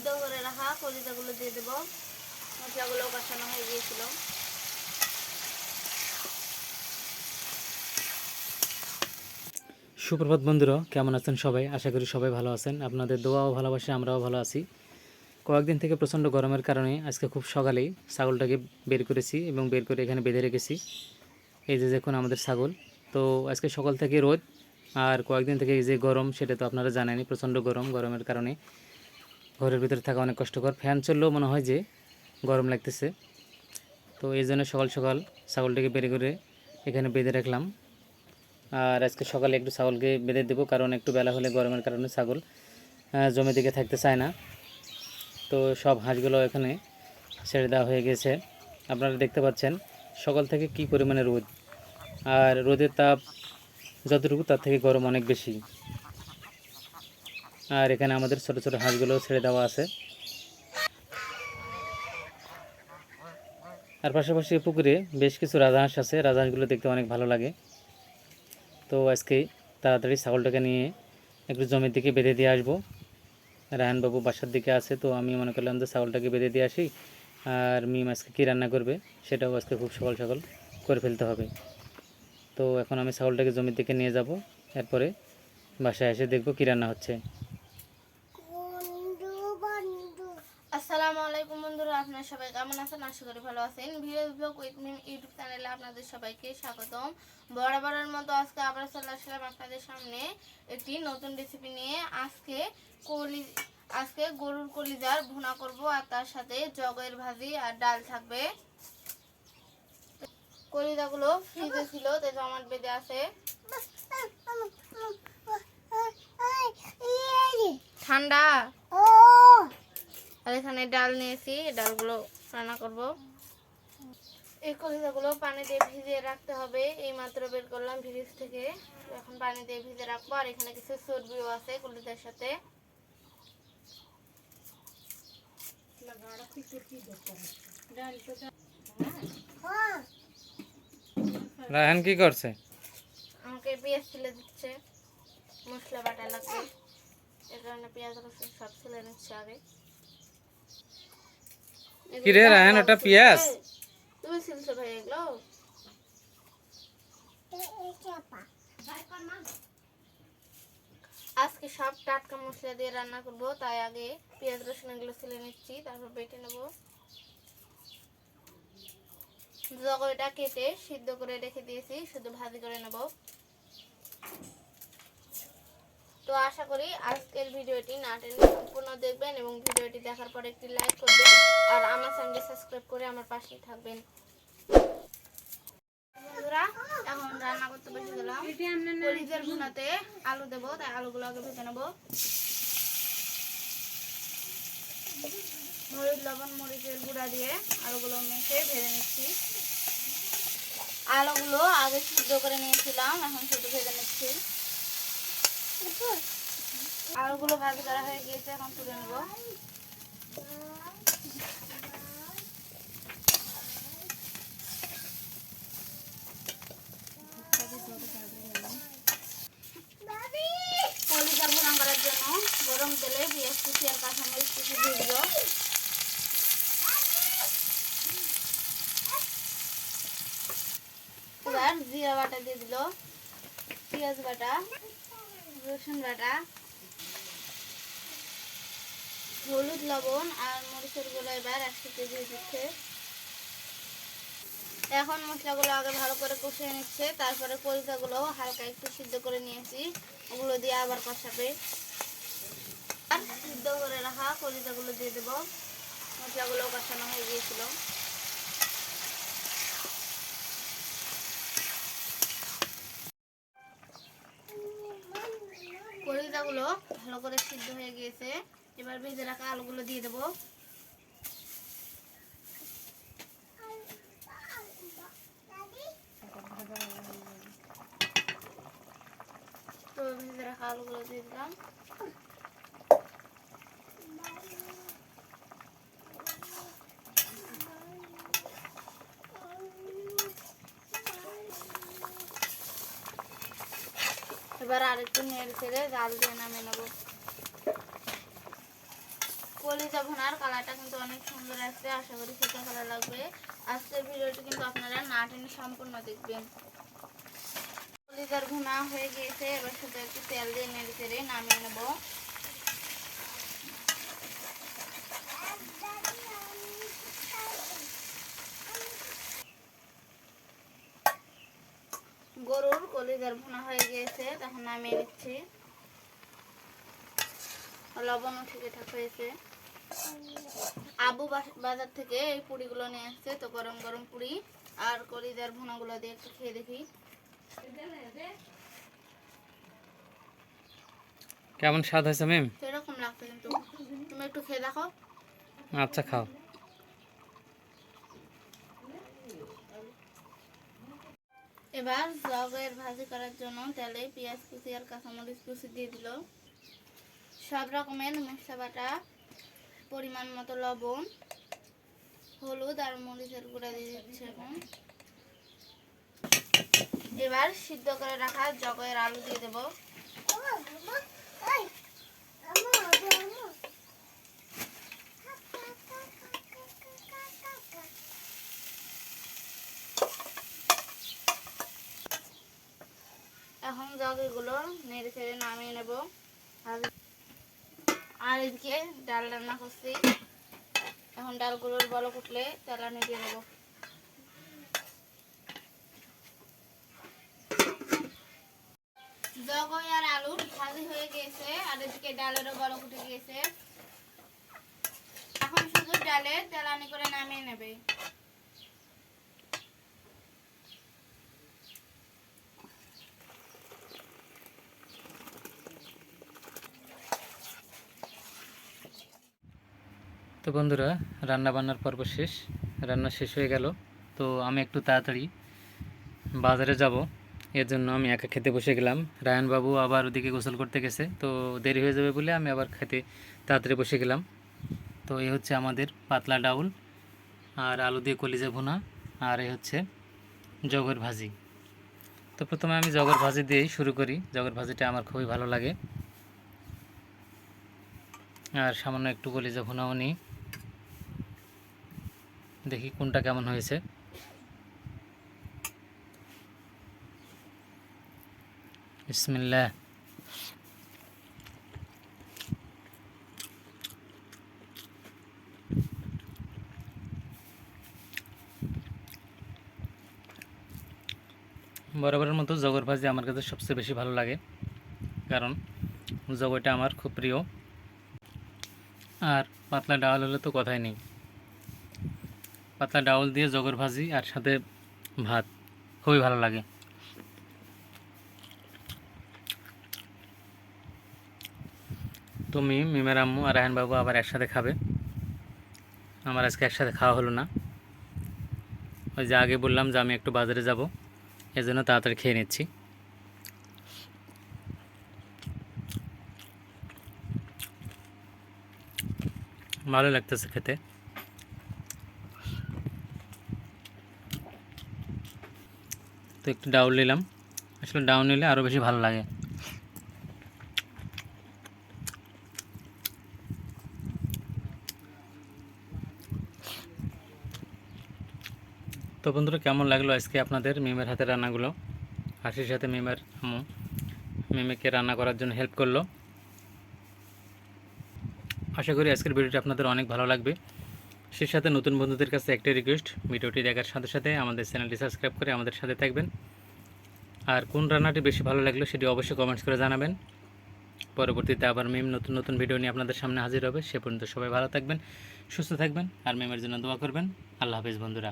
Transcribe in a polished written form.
সিদ্ধ করে রাখা কলিজাগুলো দিয়ে দেবো। মশলাগুলো কষানো হয়ে গিয়েছিল। সুপ্রভাত বন্ধুরা, কেমন আছেন সবাই? আশা করি সবাই ভালো আছেন। আপনাদের দোয়া ও ভালোবাসা আমরাও ভালো আছি। কয়েকদিন থেকে প্রচণ্ড গরমের কারণে আজকে খুব সকালেই ছাগলটাকে বের করেছি এবং বের করে এখানে বেঁধে রেখেছি। এই যে দেখুন আমাদের ছাগল। তো আজকে সকাল থেকে রোদ আর কয়েকদিন থেকে এই যে গরম, সেটা তো আপনারা জানেনই। প্রচণ্ড গরমের কারণে ঘরের ভিতরে থাকা অনেক কষ্টকর। ফ্যান চললেও মনে হয় যে গরম লাগতেছে। তো এই জন্য সকাল সকাল ছাগলটাকে বের করে এখানে বেঁধে রাখলাম। আর আজকে সকালে একটু ছাগলকে বেঁধে দেবো, কারণ একটু বেলা হলে গরমের কারণে ছাগল জমি দিকে থাকতে চায় না। তো সব হাঁসগুলো এখানে ছেড়ে দেওয়া হয়ে গেছে। আপনারা দেখতে পাচ্ছেন সকাল থেকে কি পরিমাণে রোদ, আর রোদের তাপ যতটুকু তার থেকে গরম অনেক বেশি। আর এখানে আমাদের ছোট ছোট হাঁসগুলো ছেড়ে দেওয়া আছে। আর পাশাপাশি পুকুরে বেশ কিছু রাজহাঁস আছে। রাজহাঁসগুলো দেখতে অনেক ভালো লাগে। তো আজকে তাড়াতাড়ি ছাগলটাকে নিয়ে একটু জমির দিকে বেঁধে দিয়ে আসবো। রায়হানবাবু বাসার দিকে আছে, তো আমি মনে করলাম যে ছাগলটাকে বেঁধে দিয়ে আসি। আর মিম আজকে কী রান্না করবে সেটাও আজকে খুব সকাল সকাল করে ফেলতে হবে। তো এখন আমি ছাগলটাকে জমির দিকে নিয়ে যাব, এরপরে বাসায় এসে দেখব কী রান্না হচ্ছে। আসসালামু আলাইকুম বন্ধুরা, আপনারা সবাই কেমন আছেন? আশা করি ভালো আছেন। Village blog with Mim YouTube চ্যানেলে আপনাদের সবাইকে স্বাগতম। বরাবরের মতো আজকে আবার চলে আসলাম আপনাদের সামনে একটি নতুন রেসিপি নিয়ে। আজকে গরুর কলিজার ভুনা করব, আর তার সাথে জগের ভাজি আর ডাল থাকবে। কলিজাগুলো ফ্রিজে ছিল, তাই জমাট বেঁধে আছে। ঠান্ডা। আর এখানে ডাল নিয়েছি, ডালগুলো রান্না করব। এই কলিজাগুলো পানি দিয়ে ভিজিয়ে রাখতে হবে। এই মাত্র বের করলাম ফ্রিজ থেকে, এখন পানি দিয়ে ভিজে রাখবো। আর এখানে কিছু চর্বিও আছে কলিজার সাথে। রায়হান কি করছে? আমাকে পেঁয়াজ ছিলে দিচ্ছে, মশলা বাটা লাগবে, এর কারণে পেঁয়াজ রসুন সব ছিলে নিচ্ছে আগে। কি রে রায়হান, ওটা পেঁয়াজ? তুমি ছিলছো ভাই এগুলো? আজকে সব টাটকা মশলা দিয়ে রান্না করব, তাই আগে পেঁয়াজ রসুন এগুলো ছিলে নিচ্ছি, তারপর বেটে নেব। জগটা কেটে সিদ্ধ করে রেখে দিয়েছি, শুধু ভাজি করে নেব। তো আশা করি আজকের ভিডিওটি না টেনে সম্পূর্ণ দেখবেন এবং ভিডিওটি দেখার পর একটি লাইক করবেন আর আমার চ্যানেলটি সাবস্ক্রাইব করে আমার পাশেই থাকবেন। বন্ধুরা, এখন রান্না করতে বসে গেলাম। কলিজার ভুনাতে আলু দেবো, তাই আলুগুলো আগে ভেজে নেব। হলুদ লবণ মরিচের গুঁড়া দিয়ে আলুগুলো মেখে ভেজে নিচ্ছি। আলুগুলো আগে সিদ্ধ করে নিয়েছিলাম, এখন শুধু ভেজে নিচ্ছি। আলুগুলো ভাজি করা হয়ে গিয়েছে, এখন তুলে নেব। কলিজা ভুনা করার জন্য গরম তেলে পেঁয়াজ কুচি আর কাঁচামরিচ কুচি দিয়ে দিল। এবার জিরা বাটা দিয়ে দিল, পেঁয়াজ বাটা, রসুন বাটা, হলুদ লবণ আর মরিচের গুঁড়ো এবার একসাথে দিয়ে দিচ্ছে। এখন মশলাগুলো আগে ভালো করে কষিয়ে নিচ্ছে, তারপরে কলিজাগুলো হালকা একটু সিদ্ধ করে নিয়েছি, ওগুলো দিয়ে আবার কষাবে। আর সিদ্ধ করে রাখা কলিজাগুলো দিয়ে দেবো। মশলাগুলো কষানো হয়ে গিয়েছিল। কলিজাগুলো ভালো করে সিদ্ধ হয়ে গিয়েছে, এবার ভেজে রাখা আলুগুলো দিয়ে দেবো। তো ভেজে রাখা আলুগুলো দিয়ে দিলাম। এবার আরেকটু নেড়ে ছেড়ে জাল দিয়ে নামিয়ে নেবো। কলিজা ভুনার কালারটা কিন্তু অনেক সুন্দর আসছে, আশা করি খেতে ভালো লাগবে। আজকের ভিডিওটি কিন্তু আপনারা না টেনে সম্পূর্ণ দেখবেন। কলিজার ভুনা হয়ে গিয়েছে, এবার শুধু একটু তেল দিয়ে নেড়ে চেড়ে নামিয়ে নেব। গরুর কলিজার ভুনা হয়ে গিয়েছে, তখন নামিয়ে নিচ্ছি। লবণও ঠিকঠাক হয়েছে। আবু বাজার থেকে এই পুরিগুলো নিয়ে আসছে, তো গরম গরম পুরি আর কলিজার ভুনাগুলো দিয়ে একটু খেয়ে দেখি কেমন স্বাদ হয়েছে ম্যাম? সেরকম লাগছে, কিন্তু তুমি একটু খেয়ে দেখো। আচ্ছা, খাও। এবার জগের ভাজি করার জন্য তেলে পেঁয়াজ কুচি আর কাঁচামরিচ কুচি দিয়ে দিল, সব রকমের মশলা বাটা, পরিমাণ মতো লবণ, হলুদ আর মরিচের গুঁড়া দিয়ে দিচ্ছে। এখন এবার সিদ্ধ করে রাখা জগের আলু দিয়ে দেব। এখন জগগুলো নেড়ে চেড়ে নামিয়ে নেব। আর এদিকে ডাল রান্না করছি, এখন ডালগুলোর বলক উঠলে তেলানি দিয়ে দেবো। জগই আর আলুর ভাজি হয়ে গিয়েছে, আর এদিকে ডালেরও বলক উঠে গিয়েছে। এখন শুধু ডালে তেলানি করে নামিয়ে নেবে। তো বন্ধুরা, রান্না বান্নার পর্ব শেষ, রান্না শেষ হয়ে গেল। তো আমি একটু তাড়াতাড়ি বাজারে যাব, এর জন্য আমি একা খেতে বসে গেলাম। রায়নবাবু আবার ওদিকে গোসল করতে গেছে, তো দেরি হয়ে যাবে বলে আমি আবার খেতে তাড়াতাড়ি বসে গেলাম। তো এই হচ্ছে আমাদের পাতলা ডাউল আর আলু দিয়ে কলিজা ভুনা, আর এই হচ্ছে জগর ভাজি। তো প্রথমে আমি জগর ভাজি দিয়েই শুরু করি। জগর ভাজিটা আমার খুবই ভালো লাগে। আর সামান্য একটু কলিজা ভুনাও নিই, দেখি কোনটা কেমন হয়েছে। বিসমিল্লাহ। বরাবরের মতো জগর ভাজি আমার কাছে সবচেয়ে বেশি ভালো লাগে, কারণ জগরটা আমার খুব প্রিয়। আর পাতলা ডাউল হলে তো কথাই নেই। পাতলা ডাউল দিয়ে জগর ভাজি আর সাথে ভাত খুবই ভালো লাগে। তুমি, মিমের আম্মু আর রায়হান বাবু আবার একসাথে খাবে, আমার আজকে একসাথে খাওয়া হলো না। ওই যে আগে বললাম যে আমি একটু বাজারে যাব, এজন্য তাড়াতাড়ি খেয়ে নিচ্ছি। ভালো লাগতেছে খেতে। তো একটু ডাউল নিলাম, আসলে ডাউল নিলে আরও বেশি ভালো লাগে। তো বন্ধুরা, কেমন লাগলো আজকে আপনাদের মিমের হাতে রান্নাগুলো? হাসির সাথে মিমের আম্মু মিমেকে রান্না করার জন্য হেল্প করলো। আশা করি আজকের ভিডিওটি আপনাদের অনেক ভালো লাগবে। সেই সাথে নতুন বন্ধুদের কাছে একটাই রিকোয়েস্ট, ভিডিওটি দেখার সাথে সাথে আমাদের চ্যানেলটি সাবস্ক্রাইব করে আমাদের সাথে থাকবেন। আর কোন রান্নাটি বেশি ভালো লাগলো সেটি অবশ্যই কমেন্টস করে জানাবেন। পরবর্তীতে আবার মিম নতুন নতুন ভিডিও নিয়ে আপনাদের সামনে হাজির হবে। সে পর্যন্ত সবাই ভালো থাকবেন, সুস্থ থাকবেন, আর মিমের জন্য দোয়া করবেন। আল্লাহ হাফেজ বন্ধুরা।